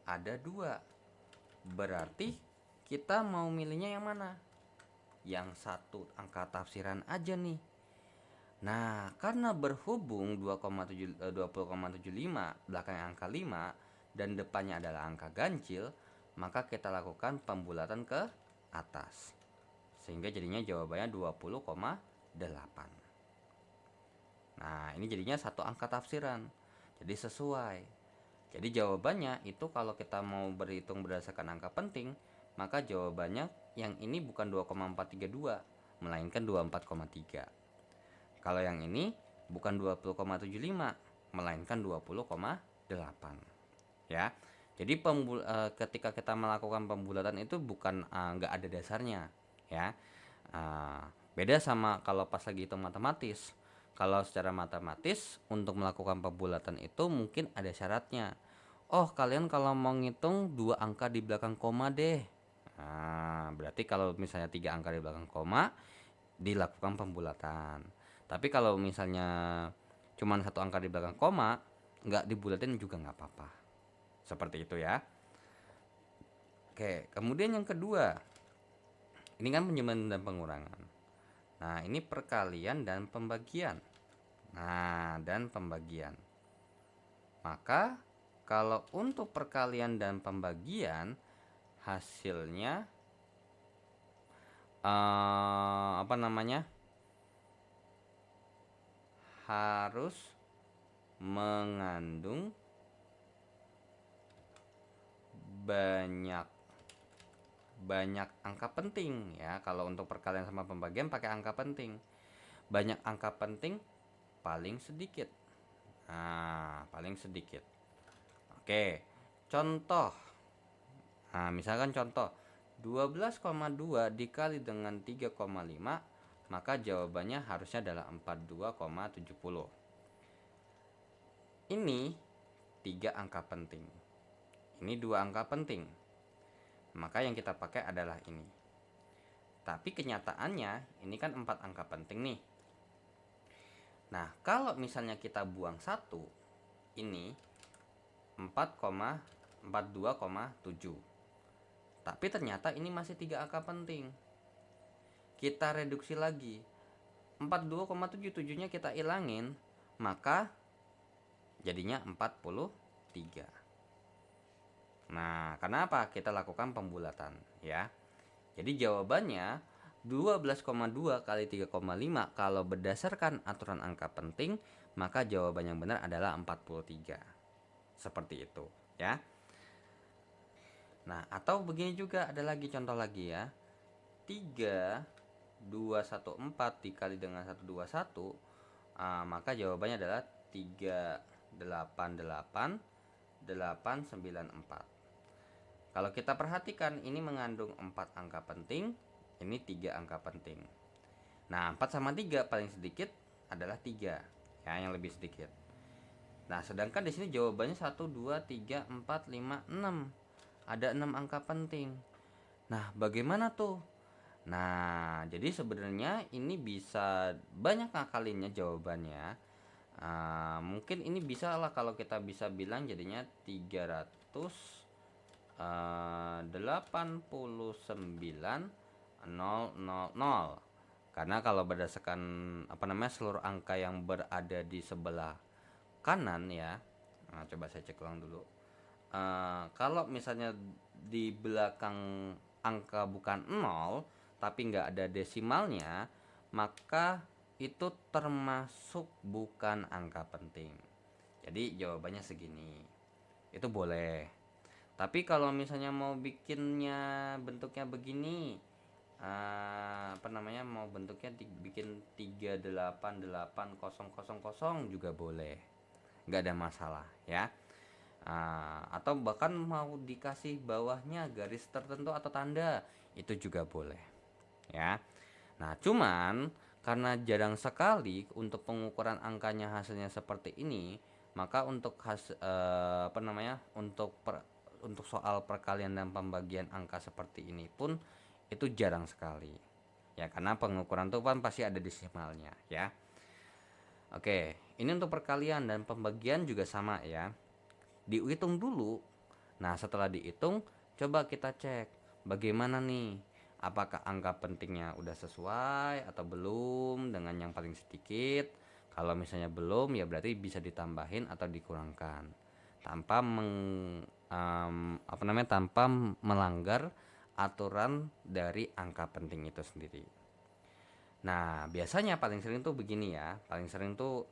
ada 2. Berarti kita mau milihnya yang mana? Yang 1 angka tafsiran aja nih. Nah, karena berhubung 20,75 belakangnya angka 5 dan depannya adalah angka ganjil, maka kita lakukan pembulatan ke atas. Sehingga jadinya jawabannya 20,8. Nah, ini jadinya 1 angka tafsiran. Jadi sesuai. Jadi jawabannya itu kalau kita mau berhitung berdasarkan angka penting, maka jawabannya yang ini bukan 2,432, melainkan 24,3. Kalau yang ini bukan 20,75, melainkan 20,8. Ya. Jadi ketika kita melakukan pembulatan itu bukan nggak ada dasarnya, ya. Beda sama kalau pas lagi hitung matematis. Kalau secara matematis untuk melakukan pembulatan itu mungkin ada syaratnya. Oh, kalian kalau mau ngitung 2 angka di belakang koma deh. Nah, berarti kalau misalnya 3 angka di belakang koma dilakukan pembulatan. Tapi kalau misalnya cuma 1 angka di belakang koma, nggak dibulatin juga nggak apa-apa. Seperti itu ya. Oke, kemudian yang kedua, ini kan penjumlahan dan pengurangan. Nah, ini perkalian dan pembagian. Nah, dan pembagian. Maka kalau untuk perkalian dan pembagian, hasilnya harus mengandung banyak angka penting ya. Kalau untuk perkalian sama pembagian pakai angka penting. Banyak angka penting paling sedikit. Nah, paling sedikit. Oke, contoh. Nah, misalkan contoh 12,2 dikali dengan 3,5, maka jawabannya harusnya adalah 42,70. Ini 3 angka penting. Ini 2 angka penting. Maka yang kita pakai adalah ini. Tapi kenyataannya ini kan 4 angka penting nih. Nah, kalau misalnya kita buang 1, ini 4,42,7. Tapi ternyata ini masih 3 angka penting. Kita reduksi lagi. 42,7, 7-nya kita ilangin, maka jadinya 43. Nah, kenapa kita lakukan pembulatan ya? Jadi jawabannya 12,2 kali 3,5 kalau berdasarkan aturan angka penting, maka jawaban yang benar adalah 43. Seperti itu ya. Nah, atau begini juga, ada lagi contoh lagi ya. 3,214 dikali dengan 121, maka jawabannya adalah 388,894. Kalau kita perhatikan, ini mengandung 4 angka penting, ini 3 angka penting. Nah, 4 sama 3 paling sedikit adalah 3 ya, yang lebih sedikit. Nah, sedangkan di sini jawabannya 1, 2, 3, 4, 5, 6. Ada 6 angka penting. Nah, bagaimana tuh? Nah, jadi sebenarnya ini bisa banyak ngakalinnya jawabannya. Mungkin ini bisa lah kalau kita bisa bilang jadinya 389,000. Karena kalau berdasarkan seluruh angka yang berada di sebelah kanan ya. Nah, coba saya cek ulang dulu. Kalau misalnya di belakang angka bukan 0 tapi nggak ada desimalnya, maka itu termasuk bukan angka penting. Jadi jawabannya segini. Itu boleh. Tapi kalau misalnya mau bikinnya bentuknya begini, mau bentuknya bikin 388,000 juga boleh, nggak ada masalah ya. Atau bahkan mau dikasih bawahnya garis tertentu atau tanda, itu juga boleh ya. Nah, cuman karena jarang sekali untuk pengukuran angkanya hasilnya seperti ini, maka untuk untuk soal perkalian dan pembagian angka seperti ini pun itu jarang sekali ya, karena pengukuran itu kan pasti ada desimalnya ya. Oke, ini untuk perkalian dan pembagian juga sama ya, dihitung dulu. Nah, setelah dihitung coba kita cek bagaimana nih, apakah angka pentingnya udah sesuai atau belum dengan yang paling sedikit. Kalau misalnya belum, ya berarti bisa ditambahin atau dikurangkan tanpa tanpa melanggar aturan dari angka penting itu sendiri. Nah, biasanya paling sering tuh begini ya, paling sering tuh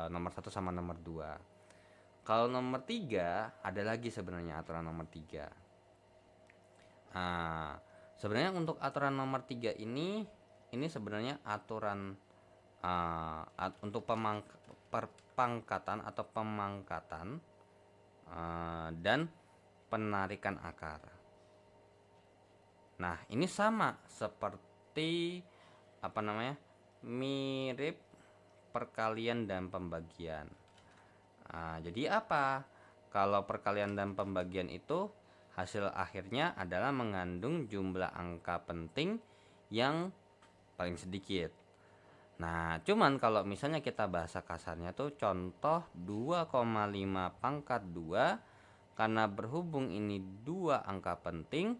nomor 1 sama nomor 2. Kalau nomor 3 ada lagi sebenarnya aturan nomor 3. Sebenarnya untuk aturan nomor 3 ini sebenarnya aturan untuk perpangkatan atau pemangkatan dan penarikan akar. Nah, ini sama seperti mirip perkalian dan pembagian. Jadi apa? Kalau perkalian dan pembagian itu hasil akhirnya adalah mengandung jumlah angka penting yang paling sedikit. Nah, cuman kalau misalnya kita bahasa kasarnya tuh contoh 2,5 pangkat 2, karena berhubung ini 2 angka penting,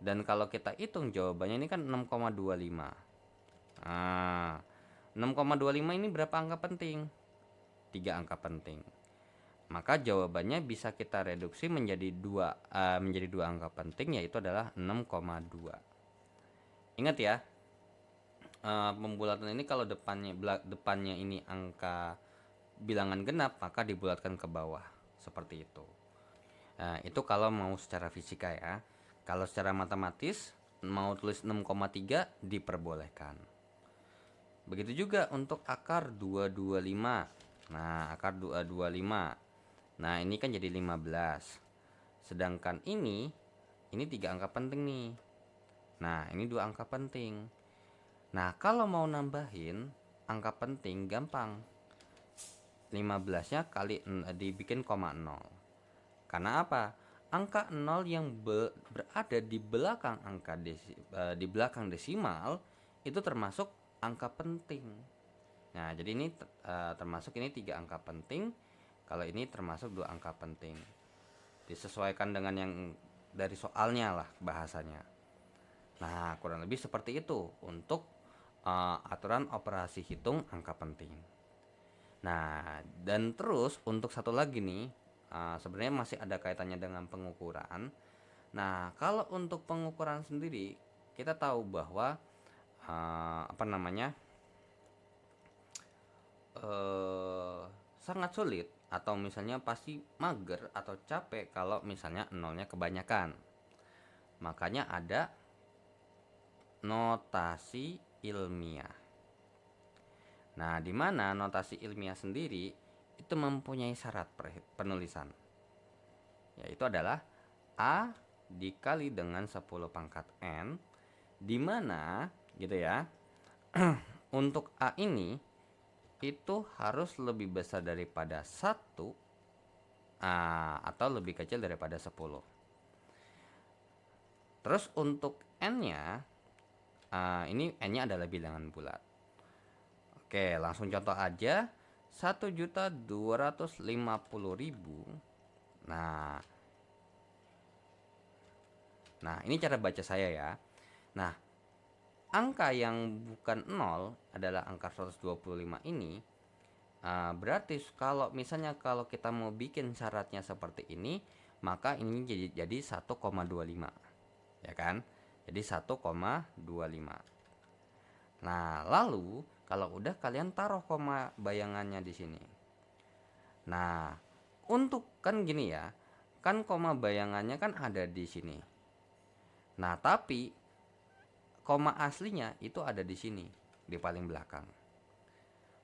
dan kalau kita hitung jawabannya ini kan 6,25. 6,25 ini berapa angka penting? 3 angka penting. Maka jawabannya bisa kita reduksi menjadi dua angka penting, yaitu adalah 6,2. Ingat ya, pembulatan ini kalau depannya ini angka bilangan genap, maka dibulatkan ke bawah seperti itu. Nah, itu kalau mau secara fisika ya. Kalau secara matematis mau tulis 6,3 diperbolehkan. Begitu juga untuk akar 225. Nah, akar 225. Nah, ini kan jadi 15. Sedangkan ini 3 angka penting nih. Nah, ini 2 angka penting. Nah, kalau mau nambahin angka penting gampang. 15-nya kali dibikin koma 0. Karena apa? Angka 0 yang berada di belakang di belakang desimal itu termasuk angka penting. Nah, jadi ini termasuk ini 3 angka penting. Kalau ini termasuk 2 angka penting. Disesuaikan dengan yang dari soalnya lah bahasanya. Nah, kurang lebih seperti itu untuk aturan operasi hitung angka penting. Nah, dan terus untuk satu lagi nih, sebenarnya masih ada kaitannya dengan pengukuran. Nah, kalau untuk pengukuran sendiri, kita tahu bahwa sangat sulit atau misalnya pasti mager atau capek kalau misalnya nolnya kebanyakan. Makanya ada notasi ilmiah. Nah, di mana notasi ilmiah sendiri itu mempunyai syarat penulisan, yaitu adalah A dikali dengan 10 pangkat N, di mana gitu ya. Untuk A ini itu harus lebih besar daripada 1 atau lebih kecil daripada 10. Terus untuk N-nya, ini N-nya adalah bilangan bulat. Oke, langsung contoh aja. 1.250.000. Nah, ini cara baca saya ya. Nah, angka yang bukan 0 adalah angka 125 ini. Berarti kalau misalnya kalau kita mau bikin syaratnya seperti ini, maka ini jadi 1,25. Ya kan? Jadi 1,25. Nah, lalu kalau udah kalian taruh koma bayangannya di sini. Nah, untuk kan gini ya, kan koma bayangannya kan ada di sini. Nah, tapi koma aslinya itu ada di sini, di paling belakang.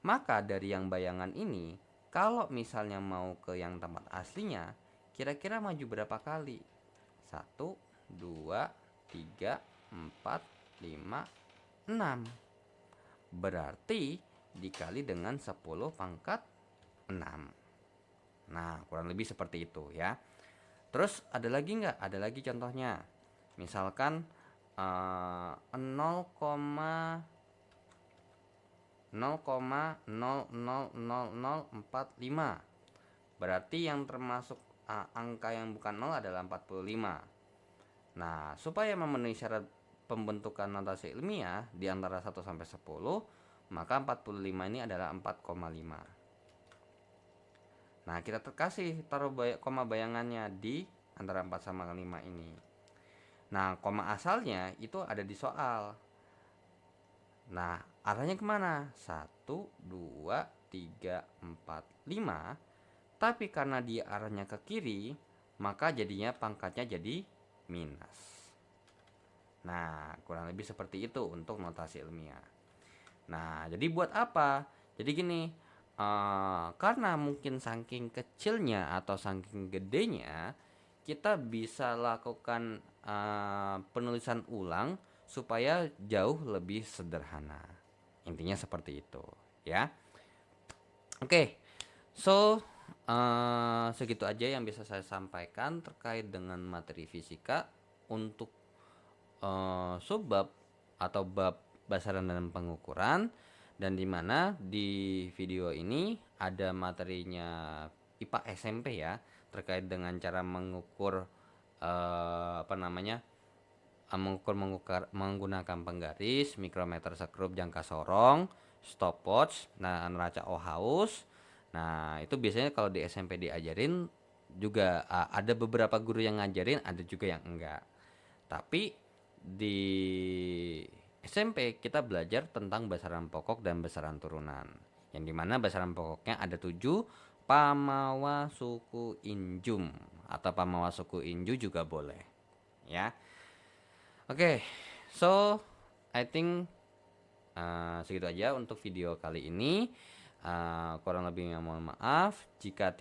Maka dari yang bayangan ini, kalau misalnya mau ke yang tempat aslinya, kira-kira maju berapa kali? 1, 2, 3, 4, 5, 6. Berarti dikali dengan 10 pangkat 6. Nah, kurang lebih seperti itu ya. Terus ada lagi nggak? Ada lagi contohnya. Misalkan 0,0000045. Berarti yang termasuk angka yang bukan 0 adalah 45. Nah, supaya memenuhi syarat pembentukan notasi ilmiah di antara 1 sampai 10, maka 45 ini adalah 4,5. Nah, kita kasih taruh koma bayangannya di antara 4 sama 5 ini. Nah, koma asalnya itu ada di soal. Nah, arahnya kemana? 1, 2, 3, 4, 5. Tapi karena dia arahnya ke kiri, maka jadinya pangkatnya jadi minus. Nah, kurang lebih seperti itu untuk notasi ilmiah. Nah, jadi buat apa? Jadi gini, karena mungkin saking kecilnya atau saking gedenya, kita bisa lakukan penulisan ulang supaya jauh lebih sederhana. Intinya seperti itu, ya. Oke, so segitu aja yang bisa saya sampaikan terkait dengan materi fisika untuk subbab atau bab basaran dan pengukuran, dan dimana di video ini ada materinya IPA SMP ya terkait dengan cara mengukur mengukur menggunakan penggaris, mikrometer sekrup, jangka sorong, stopwatch, neraca Ohaus, Nah, itu biasanya kalau di SMP diajarin juga, ada beberapa guru yang ngajarin, ada juga yang enggak. Tapi di SMP kita belajar tentang besaran pokok dan besaran turunan. Yang dimana besaran pokoknya ada 7, pamawa, suku, injum, atau pamawa, suku, inju juga boleh. Ya. Oke, so I think segitu aja untuk video kali ini. Kurang lebihnya mohon maaf jika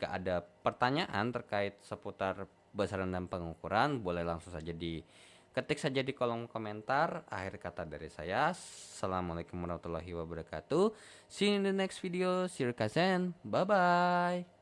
ada pertanyaan terkait seputar besaran dan pengukuran, boleh langsung saja ketik saja di kolom komentar. Akhir kata dari saya, assalamualaikum warahmatullahi wabarakatuh. See you in the next video. See you, bye bye.